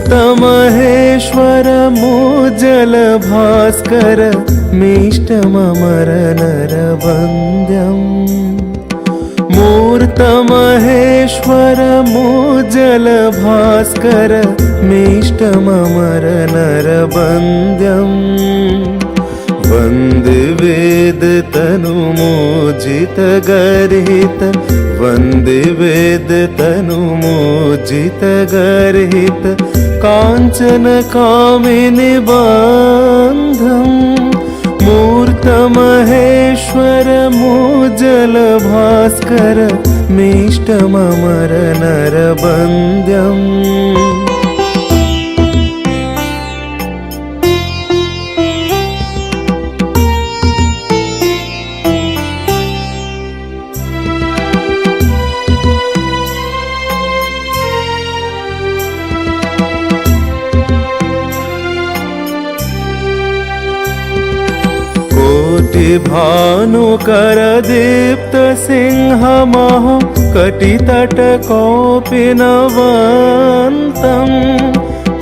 मूर्तमहेश्वर मोज्जल भास्कर मीष्टममर नरवन्द्यम् मूर्तमहेश्वर मोज्जल भास्कर मीष्टममर नरवन्द्यम् वन्दे वेद तनुमोजित गर्हित वन्दे वेद तनुमोजित गर्हित काञ्चन कामिनि बन्धम् मूर्तमहेश्वर मोज्जल भास्कर मीष्टममर नरवन्द्यम् भानुकर दीप्त सिंह महो कटितट कौपिनवन्तम्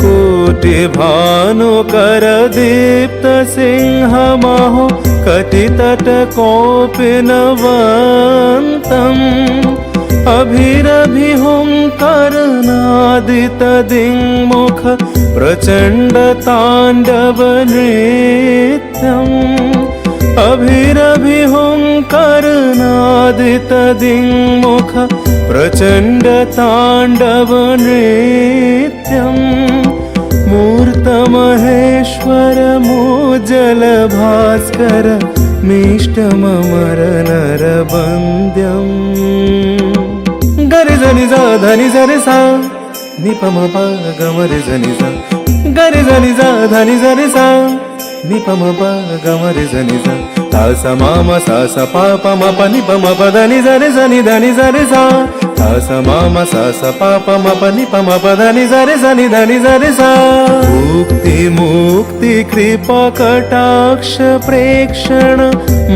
कोटि भानुकर दीप्त सिंह महो कटितट कौपिनवन्तम् अभिरभिहुङ्करनादित दिङ्मुख प्रचण्ड ताण्डव नृत्यम् अभिरभिहुङ्करनादित दिङ्मुख प्रचण्ड ताण्डव नृत्यम् मूर्तमहेश्वर मोज्जल भास्कर मीष्टममर नरवन्द्यम् गरि जनि सा धनि जरि सा निपम प गमरि जनि सा गरि जनि सा धनि जरि सा निपम प गमरि जनि सा सा स माम सा स पा प म प नि प म प धनि जरि जनि धनि जरि सा सा स माम सा स पा प म प नि प म प धनि जरि जनि धनि जरि सा मुक्ति मुक्ति कृपा कटाक्ष प्रेक्षण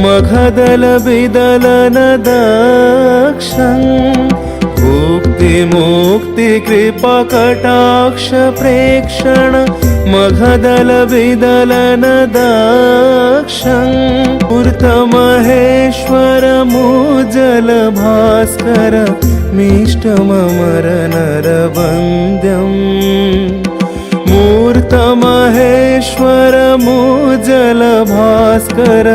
मघदल विदलन दक्षम् मुक्ति मुक्ति कृपा कटाक्ष प्रेक्षण मघदल विदलन दक्षम् मूर्तमहेश्वर मोज्जल भास्कर मीष्टममर नरवन्द्यम् मूर्तमहेश्वर मोज्जल भास्कर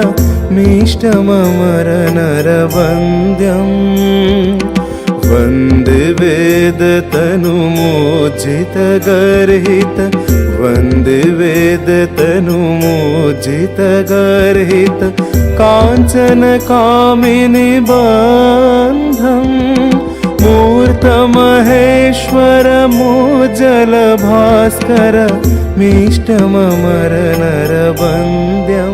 मीष्टममर नरवन्द्यम् वन्दे वेद तनुमोजित गर्हित वन्दे वेद तनुमोजित गर्हित काञ्चन कामिनि बन्धम् मूर्तमहेश्वर मोज्जल भास्कर मीष्टममर नरवन्द्यम्।